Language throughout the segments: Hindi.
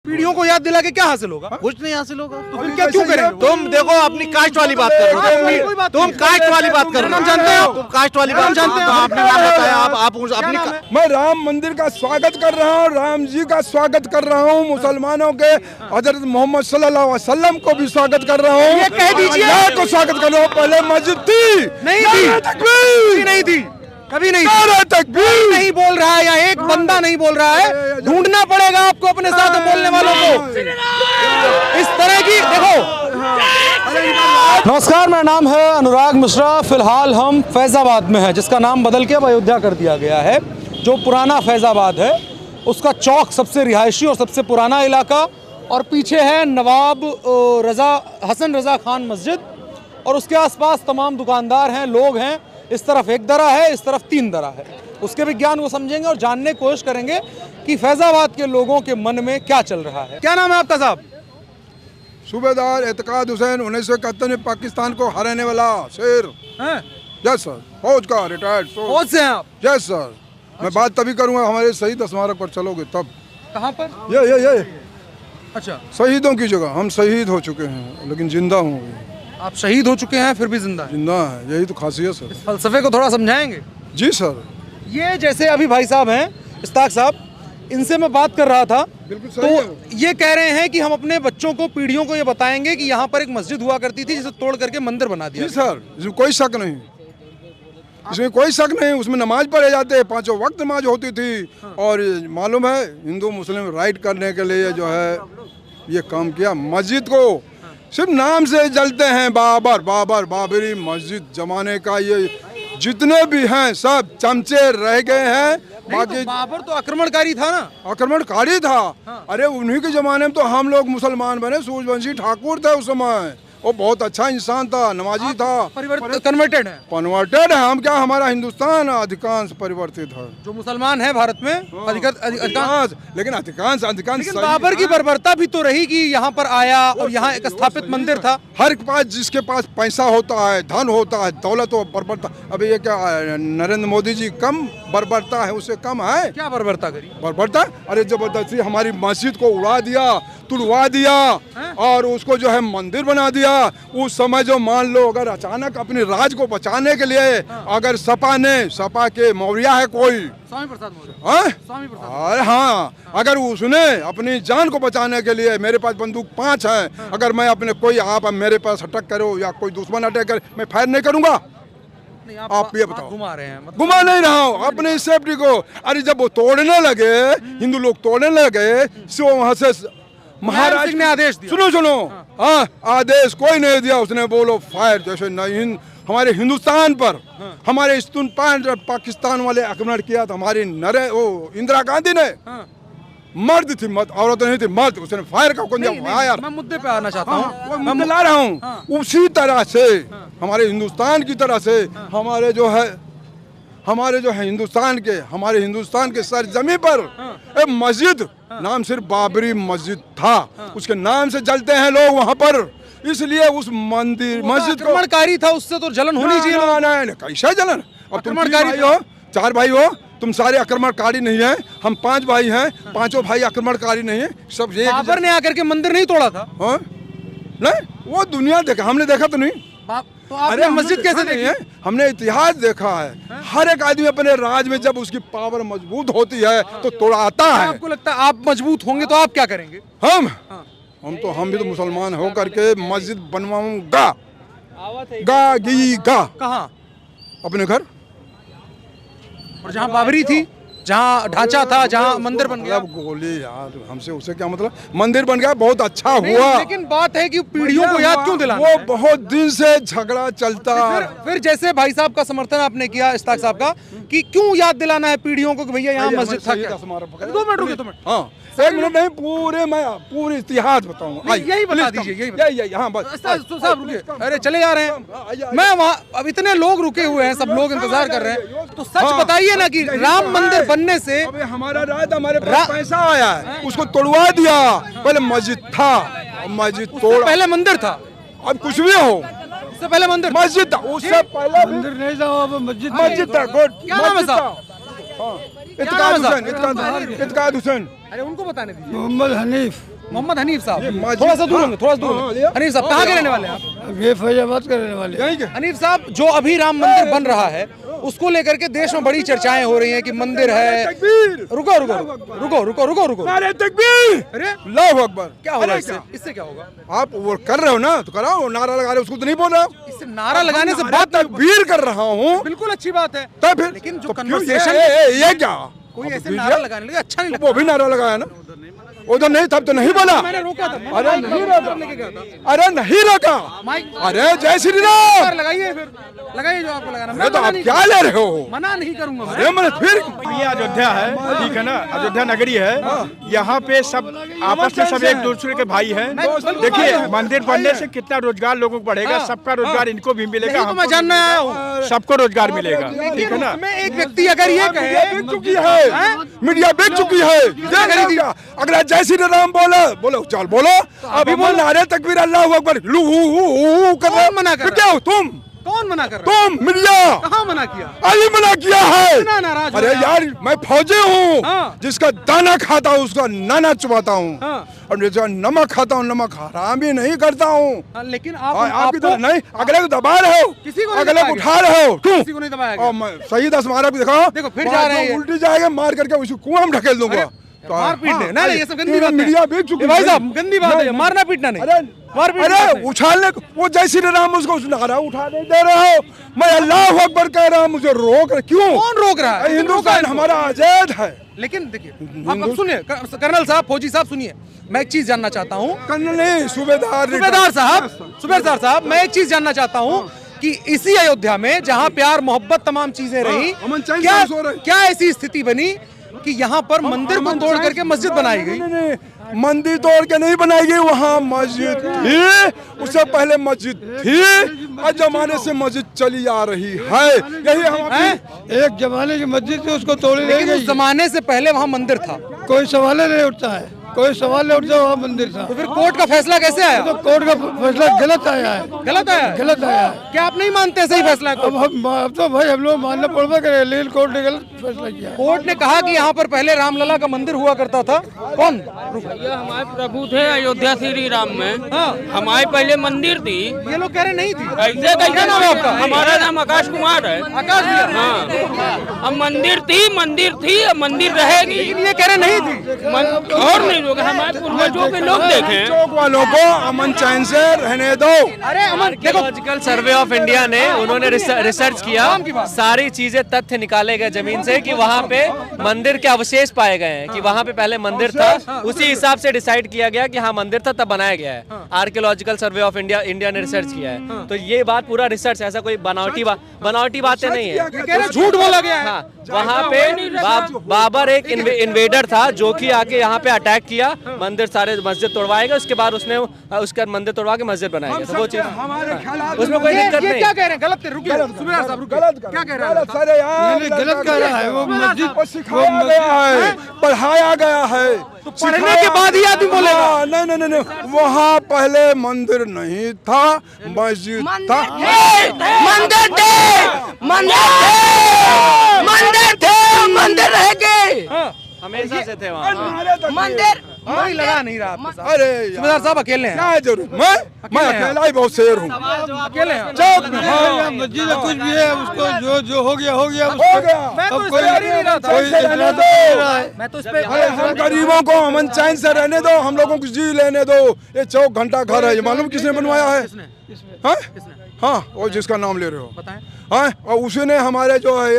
पीढ़ियों को याद दिला के क्या हासिल होगा? कुछ नहीं हासिल होगा। तो फिर क्या क्यों करेंगे? तुम देखो अपनी कास्ट वाली बात कर रहे हो, तुम कास्ट वाली बात कर रहे हो, जानते हो? तुम कास्ट वाली बात जानते हो? आपने नाम बताया, आप अपनी मैं राम मंदिर का स्वागत कर रहा हूँ, राम जी का स्वागत कर रहा हूँ, मुसलमानों के हजरत मोहम्मद सल्लल्लाहु अलैहि वसल्लम को भी स्वागत कर रहा हूँ, ये कह दीजिए। अल्लाह को स्वागत कर रहा हूँ। पहले मस्जिद थी नहीं थी, तकबीर नहीं थी, कभी नहीं नारे तकबीर नहीं बोल रहा है, या एक बंदा नहीं बोल रहा है। ढूंढना पड़ेगा आपको अपने साथ बोलने वालों को। इस तरह की देखो। नमस्कार, मेरा नाम है अनुराग मिश्रा। फिलहाल हम फैजाबाद में हैं, जिसका नाम बदल के अब अयोध्या कर दिया गया है। जो पुराना फैजाबाद है उसका चौक सबसे रिहायशी और सबसे पुराना इलाका, और पीछे है नवाब हसन रजा खान मस्जिद, और उसके आसपास तमाम दुकानदार हैं, लोग हैं। इस तरफ एक दरा है, इस तरफ तीन दरा है। उसके विज्ञान को समझेंगे और जानने की कोशिश करेंगे कि फैजाबाद के लोगों के मन में क्या चल रहा है। क्या नाम है आपका साहब? सूबेदार एतकाद हुसैन, 1971 में पाकिस्तान को हराने वाला शेर। यस सर, फौज का रिटायर्ड। फौज से हैं आप? Yes sir. मैं बात तभी करूंगा हमारे शहीद स्मारक पर चलोगे तब। कहाँ पर? ये अच्छा, शहीदों की जगह। हम शहीद हो चुके हैं लेकिन जिंदा हूँ। आप शहीद हो चुके हैं फिर भी जिंदा हैं। जिंदा है, यही तो खासियत सर। फलसफे को थोड़ा समझाएंगे? जी सर। ये जैसे अभी भाई साहब हैं इस्ताक साहब, इनसे मैं बात कर रहा था, बिल्कुल सही है। तो ये कह रहे हैं कि हम अपने बच्चों को, पीढ़ियों को ये बताएंगे कि यहाँ पर एक मस्जिद हुआ करती थी जिसे तोड़ करके मंदिर बना दिया। जी सर, इसमें कोई शक नहीं, इसमें कोई शक नहीं। उसमें नमाज पढ़े जाते, पांचों वक्त नमाज होती थी। और मालूम है, हिंदू मुस्लिम राइट करने के लिए जो है ये काम किया। मस्जिद को सिर्फ नाम से जलते हैं, बाबरी मस्जिद जमाने का। ये जितने भी हैं सब चमचे रह गए हैं। बाकी तो बाबर तो आक्रमणकारी था ना? आक्रमणकारी था। अरे उन्हीं के जमाने में तो हम लोग मुसलमान बने। सूर्यवंशी ठाकुर थे उस समय, वो बहुत अच्छा इंसान था, नमाजी था। कन्वर्टेड है? कन्वर्टेड है हम। क्या, हमारा हिंदुस्तान अधिकांश परिवर्तित है। जो मुसलमान है भारत में अधिकांश, लेकिन अधिकांश लेकिन बाबर की बर्बरता भी तो रही कि यहाँ पर आया और यहाँ एक स्थापित मंदिर था। हर पास, जिसके पास पैसा होता है, धन होता है, दौलत हो, बर्बरता। अभी ये क्या नरेंद्र मोदी जी कम बर्बरता है, उससे कम है? क्या बर्बरता करी? बर्बरता, अरे जबरदस्ती हमारी मस्जिद को उड़ा दिया, तुड़वा दिया, और उसको जो है मंदिर बना दिया। उस समय जो मान लो अगर अचानक अपने राज को बचाने के लिए अगर सपा के मौर्या है कोई, स्वामी प्रसाद मौर्य, अरे हाँ, अगर उसने अपनी जान को बचाने के लिए, मेरे पास बंदूक 5 हैं, अगर मैं अपने कोई, आप मेरे पास अटैक करो या कोई दुश्मन अटैक करे, मैं फायर नहीं करूंगा? आप ये बताओ। घुमा रहे हैं? घुमा नहीं रहा हूँ, अपनी सेफ्टी को। अरे जब वो तोड़ने लगे, हिंदू लोग तोड़ने लगे, सो वहां से महाराज सिंह ने आदेश दिया। सुनो, हाँ, आदेश कोई नहीं दिया। उसने बोलो फायर, जैसे नहीं हमारे हिंदुस्तान पर, हमारे स्तनपान पाकिस्तान वाले आक्रमण किया था। हमारी इंदिरा गांधी ने, मर्द थी, मत औरत नहीं थी, मर्द, उसने फायर का कौन दिया? मैं मुद्दे पे आना चाहता हूँ, मैं ला रहा हूँ। उसी तरह से हमारे हिंदुस्तान की तरह से हमारे जो है हमारे हिंदुस्तान के सरजमी पर एक मस्जिद, नाम सिर्फ बाबरी मस्जिद था, उसके नाम से जलते हैं लोग वहाँ पर। इसलिए उस मस्जिद को आक्रमणकारी था, उससे तो जलन होनी चाहिए। नहीं, कैसे जलन? अब तुम हो, 4 भाई हो, तुम सारे आक्रमणकारी नहीं है। हम 5 भाई हैं, 5 भाई आक्रमणकारी नहीं है। सब ये बाबर ने आकर के मंदिर नहीं तोड़ा था? नहीं, वो दुनिया देखा, हमने देखा तो नहीं। तो आपने मस्जिद कैसे देखी है? हमने इतिहास देखा है। हर एक आदमी अपने राज में जब उसकी पावर मजबूत होती है तो तोड़ाता है। आपको लगता है आप मजबूत होंगे तो आप क्या करेंगे? हम भी तो मुसलमान हो करके मस्जिद बनवाऊंगा। कहाँ? अपने घर। और जहाँ बाबरी थी, जहाँ ढांचा था, जहाँ मंदिर बन गया। गोली यार, हमसे उसे क्या मतलब? मंदिर बन गया, बहुत अच्छा हुआ। लेकिन बात है कि पीढ़ियों को याद क्यों दिलाना? वो बहुत दिन से झगड़ा चलता। फिर जैसे भाई साहब का समर्थन आपने किया, इस्ताक साहब का, कि क्यों याद दिलाना है पीढ़ियों को कि भैया यहाँ मस्जिद था? 2 मिनट रुकिए, 2 मिनट। हाँ, 1 मिनट नहीं, पूरे इतिहास बताऊंगा। यही बता दीजिए, यही। हाँ बस साहब रुकिए। अरे चले जा रहे हैं, मैं वहाँ, अब इतने लोग रुके हुए हैं, सब लोग इंतजार कर रहे हैं, तो सच बताइए ना कि राम मंदिर बनने से हमारा राज, हमारे पास पैसा आया है, उसको तोड़वा दिया। पहले मस्जिद था, मस्जिद तोड़, पहले मंदिर था। अब कुछ भी हो, उससे पहले मंदिर, मस्जिद था। उससे पहले मंदिर नहीं था, मस्जिद था। गुड। क्या नाम है साहब? इत्तेकाद हुसैन। अरे उनको बताने दीजिए। मोहम्मद हनीफ। मोहम्मद हनीफ साहब, मस्जिद- थोड़ा सा दूर होंगे, थोड़ा सा दूर हाँ, होंगे। लिया। हनीफ साहब कहाँ के रहने वाले हैं आप? ये फैजाबाद का रहने वाले यहीं के हनीफ साहब, जो अभी राम मंदिर बन रहा है उसको लेकर के देश में बड़ी चर्चाएं हो रही हैं कि मंदिर है। तकबीर, रुको रुको रुको रुको रुको रुको नारे तकबीर, अरे अल्लाहु अकबर। क्या होगा अरे इससे? क्या? इससे क्या होगा? आप वो कर रहे हो ना, तो कराओ, नारा लगा रहे हो, उसको तो नहीं बोल रहे हो। इससे नारा लगाने से नारे बात नहीं- तकबीर कर रहा हूँ, बिल्कुल अच्छी बात है, तब फिर लेकिन जो तो क्यों conversation- ये क्या कोई अब ऐसे बीच नारा में- लगाने लगे अच्छा नहीं वो लगता। भी नारा लगाया ना, उधर नहीं, तब तो नहीं बोला। मैंने रोका था, अरे नहीं रोका, लेके गया था अरे नहीं रोका, माइक अरे जय श्री राम। लगाइए, फिर लगाइए जो आपको लगाना। अरे मैं तो मना आप नहीं क्या करूंगा। ले रहे हो? मना नहीं करूंगा मैं। अरे मैंने फिर ये अयोध्या है, ठीक है ना, अयोध्या नगरी है। यहाँ पे सब आपस में सब एक दूसरे के भाई हैं। देखिए मंदिर बनने से कितना रोजगार लोगों को बढ़ेगा, सबका रोजगार इनको भी मिलेगा, यही तो मैं हमको जानना भी आया मिलेगा, हूँ। सबको रोजगार मिलेगा, ठीक है ना। में एक व्यक्ति अगर ये मीडिया कहे बिक चुकी है, मीडिया बिक चुकी है। देख रहे हो क्या? अगर जय श्री राम बोलो चल बोलो, अब अभी बोल नारे तकबीर अल्लाहू अकबर लू कर रहे हो। कौन मना कर फिर रहा क्या हो तुम? कौन मना कर रहा है? तुम मीडिया कहाँ मना किया? अली मना किया है। इतना नाराज हो अरे रहे हैं यार मैं फौजी हूँ, हाँ। जिसका दाना खाता हूँ उसका नाना चुबाता हूँ, हाँ। और जिसका नमक खाता हूँ नमक हराम ही नहीं करता हूँ। हाँ, लेकिन आपकी आपको तरह नहीं, अगले को दबा रहे हो, किसी को नहीं अगले दबाया को गया। उठा रहे हो, क्यों? किसी को नहीं दबाया गया। और मैं सही 10 मारा भी दिखाओ, देखो, फिर वहाँ जा रहे हैं तो ये। उल्टी जाएगा, मार करके उसी कुआं में ढकेल दूंगा। तो मार पीट हाँ, नहीं, नहीं, ये सब गंदी ये बात है। मीडिया बिक चुकी ये भाई है। साहब गंदी बात है, मारना पीटना नहीं। अरे मार पीट की बात अरे नहीं। उछालने को- वो जय श्री राम उसको नारा उठा नहीं दे रहे हो, मैं अल्लाह अकबर कह रहा हूँ, मुझे रोक रहे क्यों? कौन रोक रहा है? हिंदुस्तान हमारा आजाद है। लेकिन देखिए, अब सुनिए, कर्नल साहब, फौजी साहब सुनिए, मैं एक चीज जानना चाहता हूँ। कर्नल नहीं, सूबेदार सूबेदार साहब, मैं एक चीज जानना चाहता हूँ कि इसी अयोध्या में जहाँ प्यार मोहब्बत तमाम चीजें रही, अमन चैन क्या से सो रहे। क्या ऐसी स्थिति बनी कि यहाँ पर मंदिर को तोड़ करके मस्जिद बनाई गई? नहीं, मंदिर तोड़ के नहीं बनाई गई, वहाँ मस्जिद थी, उससे पहले मस्जिद थी, और जमाने से मस्जिद चली आ रही है। यही हम अपनी- एक जमाने की मस्जिद थी, उसको तोड़ी नहीं लेकिन उस गई। जमाने से पहले वहाँ मंदिर था, कोई सवाल ही नहीं उठता है, कोई सवाल नहीं उठता, वहाँ मंदिर था। तो फिर कोर्ट का फैसला कैसे आया? तो कोर्ट का फैसला गलत आया है, गलत आया? गलत आया है। क्या आप नहीं मानते सही फैसला है? अब तो भाई हम लोग मानना पड़ता करें, लेकिन कोर्ट ने गलत फैसला किया है। कोर्ट ने कहा कि यहाँ पर पहले रामलला का मंदिर हुआ करता था। कौन? ये हमारे प्रभु थे अयोध्या श्री राम में। हाँ। हमारे पहले मंदिर थी। ये लोग कह रहे नहीं थी। कैसे क्या नाम है आपका? हमारा नाम आकाश कुमार है। आकाश भैया। हाँ, अब मंदिर थी, अब मंदिर रहेगी। लेकिन ये कह रहे नहीं थी। और नहीं लोग हमारे पूर्वजों के लोग देखे। चौक वालों को अमन चैन से रहने दो। अरे अमन देखो, आर्कियोलॉजिकल सर्वे ऑफ इंडिया ने उन्होंने रिसर्च किया, सारी चीजें तथ्य निकाले गए जमीन से कि वहाँ पे मंदिर के अवशेष पाए गए हैं, कि वहाँ पे पहले मंदिर था, उसी हिसाब से डिसाइड किया गया कि हाँ मंदिर था तब बनाया गया है। आर्कियोलॉजिकल सर्वे ऑफ इंडिया ने रिसर्च किया है, तो ये बात पूरा रिसर्च, ऐसा कोई बनावटी बातें नहीं है। ये कह रहे झूठ बोला गया है। हाँ, वहाँ पे बाबर एक इन्वेडर था जो कि आके यहाँ पे अटैक किया, मंदिर सारे मस्जिद तोड़वाएगा, उसके बाद उसने उसका मंदिर तोड़वा के मस्जिद बनाएगा, तो वो चीज उसमें कोई दिक्कत ये नहीं। क्या कह रहे हैं? गलत है, रुकिए सुबेदार साहब, रुकिए। क्या कह रहे हैं? गलत सारे यार, नहीं, गलत कह रहा है, वो मस्जिद वो सिखाया गया है, पढ़ाया गया है, तो पढ़ने के बाद ही आदमी बोलेगा। नहीं, वहाँ पहले मंदिर नहीं था, मस्जिद था। मंदिर रहेंगे। हमेशा से थे वहाँ। कोई लगा नहीं रहा आपके साथ। अरे यार, सूबेदार साहब अकेले हैं। क्या जरूरत, मैं अकेला ही बहुत शेर हूँ। अकेले हैं। चौक में हाँ, मस्जिद में कुछ भी है, उसको जो हो गया हो उसको गया। मैं तो अब इस कोई पे कर ही नहीं रहा था। कोई इतना तो नहीं रहा है। मैं तो इस पे अरे हम गरीबों को अमन चैन से रहने दो, हम लोगों को जी लेने दो। ये चौक घंटा घर है, ये मालूम किसने बनवाया है? हाँ? हाँ, वो जिसका नाम ले रहे हो, बताएं। हाँ, और उसी ने हमारे जो है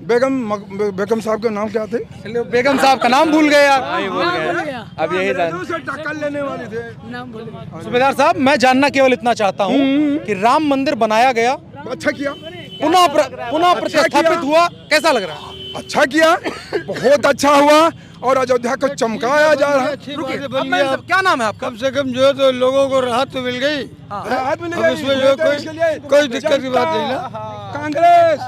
बेगम साहब का नाम क्या थे? चलिए, बेगम साहब का नाम भूल गए यार। अब यही जान से टक्कर लेने वाले थे। सूबेदार साहब, मैं जानना केवल इतना चाहता हूँ कि राम मंदिर बनाया गया, अच्छा किया, पुनः प्रतिस्थापित हुआ, कैसा लग रहा है? अच्छा किया, बहुत अच्छा हुआ, और अयोध्या को चमकाया जा रहा है। अच्छी बात रुकिए, बन अब मैं गया। क्या नाम है आपका? कम से कम जो है तो लोगों को राहत तो मिल गई। राहत मिल अब गई, इसमें जो इसके लिए कोई दिक्कत की बात नहीं ना। कांग्रेस,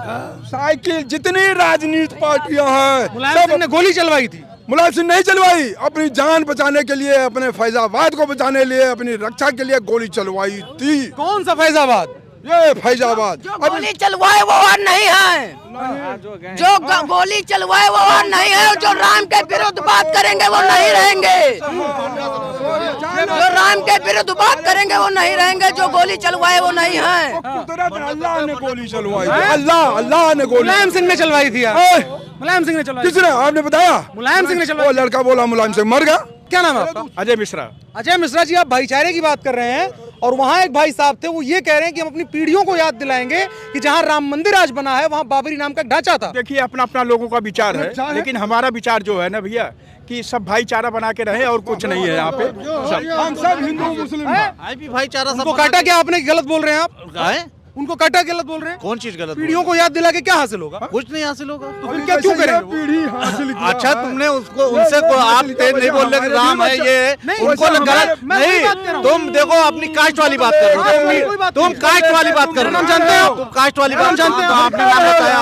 साइकिल, जितनी राजनीति पार्टियां हैं, मुलायम सिंह ने गोली चलवाई थी। मुलायम सिंह नहीं चलवाई, अपनी जान बचाने के लिए, अपने फैजाबाद को बचाने के लिए, अपनी रक्षा के लिए गोली चलवाई थी। कौन सा फैजाबाद? ये फैजाबाद गोली चलवाए वो और नहीं है, जो गोली चलवाए वो और नहीं है, जो राम के विरुद्ध बात करेंगे वो नहीं रहेंगे, जो राम के विरुद्ध बात करेंगे वो नहीं रहेंगे, जो गोली चलवाए वो नहीं है। अल्लाह ने गोली चलवाई थी, अल्लाह ने गोली। मुलायम सिंह ने चलवाई थी, मुलायम सिंह ने चलवाई। किसने? आपने बताया? मुलायम सिंह ने चलवाई। वो लड़का बोला मुलायम सिंह मर गया। क्या नाम है आपका? अजय मिश्रा। अजय मिश्रा जी, आप भाईचारे की बात कर रहे हैं और वहाँ एक भाई साहब थे, वो ये कह रहे हैं कि हम अपनी पीढ़ियों को याद दिलाएंगे कि जहाँ राम मंदिर आज बना है वहाँ बाबरी नाम का ढांचा था। देखिए अपना अपना लोगों का विचार है, लेकिन हमारा विचार जो है ना भैया कि सब भाईचारा बना के रहे और कुछ नहीं है यहाँ पे। हम सब हिंदू मुस्लिम भी भाईचारा उनको काटा क्या आपने? गलत बोल रहे हैं आप। उनको काटा गलत बोल रहे हैं। कौन चीज गलत? पीढ़ियों को याद दिला के क्या हासिल होगा? कुछ नहीं हासिल होगा। तो फिर क्या क्यों करेंगे? पीढ़ी हासिल किया। अच्छा तुमने उसको उनसे आप नहीं बोल रहे कि राम है ये, उनको गलत नहीं। तुम देखो अपनी कास्ट वाली बात कर रहे हो, तुम कास्ट वाली बात कर रहे हो, जानते हो? तुम कास्ट वाली बात जानते हो? आपने नाम बताया,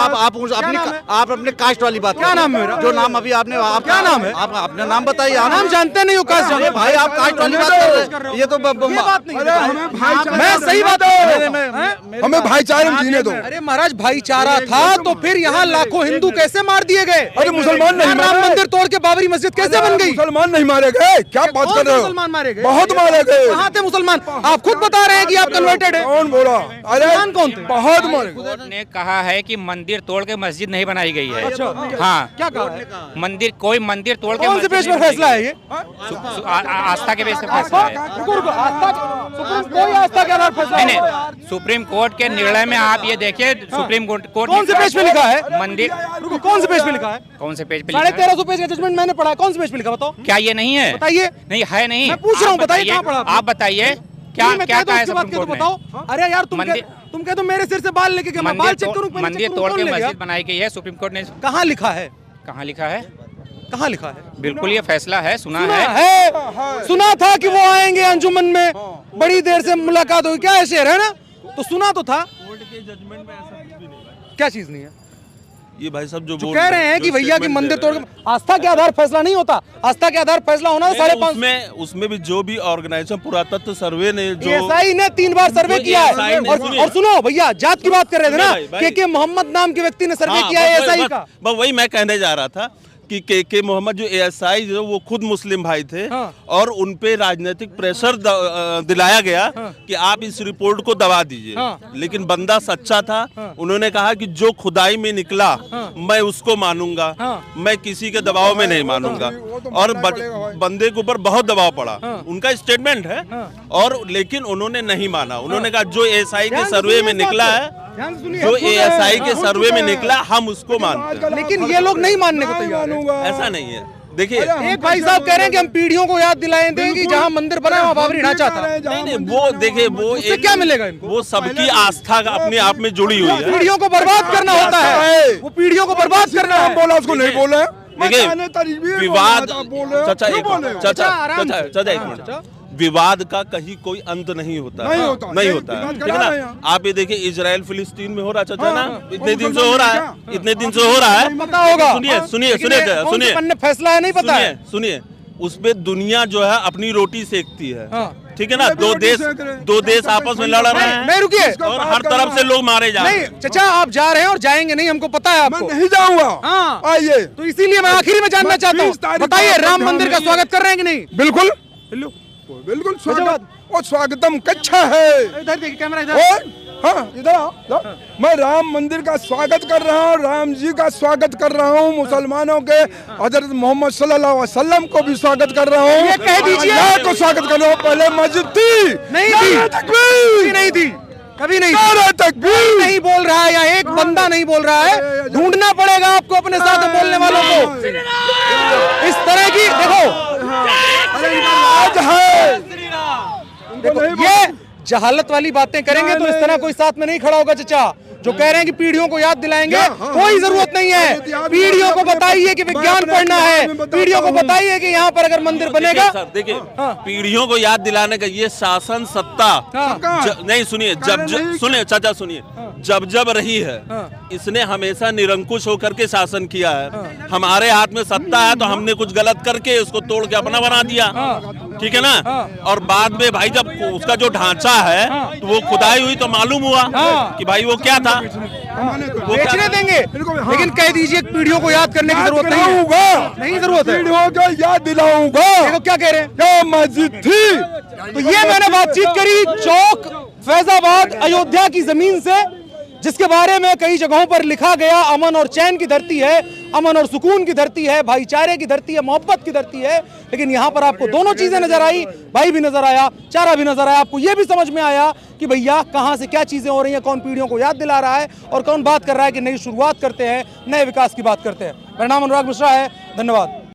आप अपने कास्ट वाली बात। क्या नाम है मेरा? जो नाम अभी आपने, क्या नाम है? आप अपना नाम बताइए। नाम जानते नहीं हो? कास्ट जानते भाई आप कास्ट वाली बात कर रहे हो, ये तो बात नहीं। मैं सही बात हमें भाईचारे में जीने दो। अरे महाराज भाईचारा था तो फिर यहाँ लाखों हिंदू कैसे मार दिए गए? अरे मुसलमान नहीं राम मंदिर तोड़ के बाबरी मस्जिद कैसे बन गई? मुसलमान नहीं मारे गए, क्या बात कर रहे हो? मुसलमान मारे गए, बहुत मारे गए। कहाँ थे मुसलमान? आप खुद बता रहे हैं कि आप कन्वर्टेड है। कौन बोला? अरे कौन थे? बहुत मारे। कोर्ट ने कहा है कि मंदिर तोड़ के मस्जिद नहीं बनाई गई है। अच्छा, हाँ, क्या कहा? मंदिर, कोई मंदिर तोड़ के कौन से पेज पर फैसला है ये? आस्था के बेस पे फैसला है। कोई आस्था के आधार फैसला नहीं, सुप्रीम कोर्ट के निर्णय में आप ये देखिए, सुप्रीम कोर्ट कौन से पेज पे लिखा है? मंदिर कौन से पेज पे लिखा है? कौन से पेज पे? 1350 पेज का जजमेंट मैंने पढ़ा है, कौन से पेज पे लिखा बताओ? क्या ये नहीं है? बताइए। नहीं है, नहीं। मैं पूछ रहा हूँ, बताइए कहाँ पढ़ा? आप बताइए क्या क्या कहा है सुप्रीम कोर्ट ने? बताओ। अरे यार तुम कह दो मेरे सिर से बाल लेके गया, मैं बाल चेक करूं? मंदिर तोड़ के मस्जिद बनाई गई है, सुप्रीम कोर्ट ने। कहाँ लिखा है? कहाँ लिखा है? कहाँ लिखा है? बिल्कुल ये फैसला है, सुना है। सुना था कि वो आएंगे अंजुमन में, बड़ी देर से मुलाकात हुई, क्या है शेर है ना? तो सुना तो था। क्या चीज नहीं है? ये भाई साहब जो कह रहे हैं कि भैया की मंदिर तोड़ के, आस्था के आधार फैसला नहीं होता। आस्था के आधार फैसला होना 5.5। उसमें भी जो भी ऑर्गेनाइजेशन पुरातत्व सर्वे ने जो एएसआई ने 3 बार सर्वे किया है। और सुनो भैया, जात की बात कर रहे थे ना, के मोहम्मद नाम के व्यक्ति ने सर्वे किया है एएसआई का। वही मैं कहने जा रहा था कि के मोहम्मद जो एएसआई जो वो खुद मुस्लिम भाई थे। हाँ। और उनपे राजनीतिक प्रेशर दिलाया गया। हाँ। कि आप इस रिपोर्ट को दबा दीजिए। हाँ। लेकिन बंदा सच्चा था। हाँ। उन्होंने कहा कि जो खुदाई में निकला। हाँ। मैं उसको मानूंगा। हाँ। मैं किसी के दबाव में नहीं मानूंगा। और बंदे के ऊपर बहुत दबाव पड़ा। हाँ। उनका स्टेटमेंट है। हाँ। और लेकिन उन्होंने नहीं माना। उन्होंने कहा जो एएसआई के सर्वे में निकला है, जो एएसआई के सर्वे में निकला, हम उसको मानते हैं। लेकिन ये लोग नहीं मानने को तैयार। ऐसा नहीं है। देखिए एक भाई साहब कह रहे हैं कि हम पीढ़ियों को याद दिलाएं दें कि जहां मंदिर बना वहां बाबरी ढांचा था। नहीं, वो देखिए वो क्या मिलेगा इनको? वो सबकी आस्था का अपने आप में जुड़ी हुई है। पीढ़ियों को बर्बाद करना होता है, वो पीढ़ियों को बर्बाद करना है। बोला उसको नहीं बोला। देखिए विवाद, चाचा एक मिनट, विवाद का कहीं कोई अंत नहीं होता है। नहीं होता है, ठीक है ना? आप ये देखिए इजराइल फिलिस्तीन में हो रहा चाचा ना, इतने दिन से हो रहा है, इतने दिन से हो रहा है। पता होगा। सुनिए फैसला है नहीं पता है। सुनिए उस पे दुनिया जो है अपनी रोटी सेकती है। ठीक है ना? दो देश आपस में लड़ रहे हैं। नहीं रुकिए, और हर तरफ से लोग मारे जा रहे हैं। नहीं चाचा, आप जा रहे हैं और जाएंगे नहीं, हमको पता है। आपको मैं नहीं जाऊंगा। हाँ आइए। तो इसीलिए मैं आखिरी में जानना चाहता हूँ, बताइए राम मंदिर का स्वागत कर रहे हैं कि नहीं? बिल्कुल बिल्कुल स्वागत और स्वागतम कच्छा है। इधर देखिए, कैमरा इधर। हाँ इधर आओ। मैं राम मंदिर का स्वागत कर रहा हूँ, राम जी का स्वागत कर रहा हूँ, मुसलमानों के हजरत मोहम्मद सल्लल्लाहु अलैहि वसल्लम को भी स्वागत कर रहा हूँ। ये कह दीजिए। अल्लाह को स्वागत कर रहा हूँ। पहले मस्जिद थी नहीं थी, नहीं थी, कभी नहीं तकबीर नहीं बोल रहा है। यहाँ एक बंदा नहीं बोल रहा है। ढूंढना पड़ेगा आपको अपने साथ बोलने वालों को। इस तरह की देखो ये जहालत वाली बातें करेंगे तो इस तरह कोई साथ में नहीं खड़ा होगा चाचा। जो कह रहे हैं कि पीढ़ियों को याद दिलाएंगे, कोई जरूरत नहीं है। पीढ़ियों को बताइए कि विज्ञान पढ़ना है, पीढ़ियों को बताइए कि यहाँ पर अगर मंदिर बनेगा। देखिए पीढ़ियों को याद दिलाने का ये शासन सत्ता नहीं, सुनिए सुनिए चाचा सुनिए, जब रही है इसने हमेशा निरंकुश होकर के शासन किया है। हमारे हाथ में सत्ता है तो हमने कुछ गलत करके उसको तोड़ के अपना बना दिया। ठीक है ना। और बाद में भाई जब उसका जो ढांचा है तो वो खुदाई हुई तो मालूम हुआ कि भाई वो क्या था। बेचने देंगे, लेकिन कह दीजिए पीढ़ियों को याद करने की जरूरत नहीं है। नहीं जरूरत है, पीढ़ियों को याद दिलाऊंगा। देखो क्या कह रहे हैं, क्या मस्जिद थी। तो ये मैंने बातचीत करी चौक फैजाबाद अयोध्या की जमीन से, जिसके बारे में कई जगहों पर लिखा गया अमन और चैन की धरती है, अमन और सुकून की धरती है, भाईचारे की धरती है, मोहब्बत की धरती है। लेकिन यहाँ पर आपको दोनों चीजें नजर आई, भाई भी नजर आया, चारा भी नजर आया। आपको यह भी समझ में आया कि भैया कहाँ से क्या चीजें हो रही हैं, कौन पीढ़ियों को याद दिला रहा है और कौन बात कर रहा है कि नई शुरुआत करते हैं, नए विकास की बात करते हैं। मेरा नाम अनुराग मिश्रा है, धन्यवाद।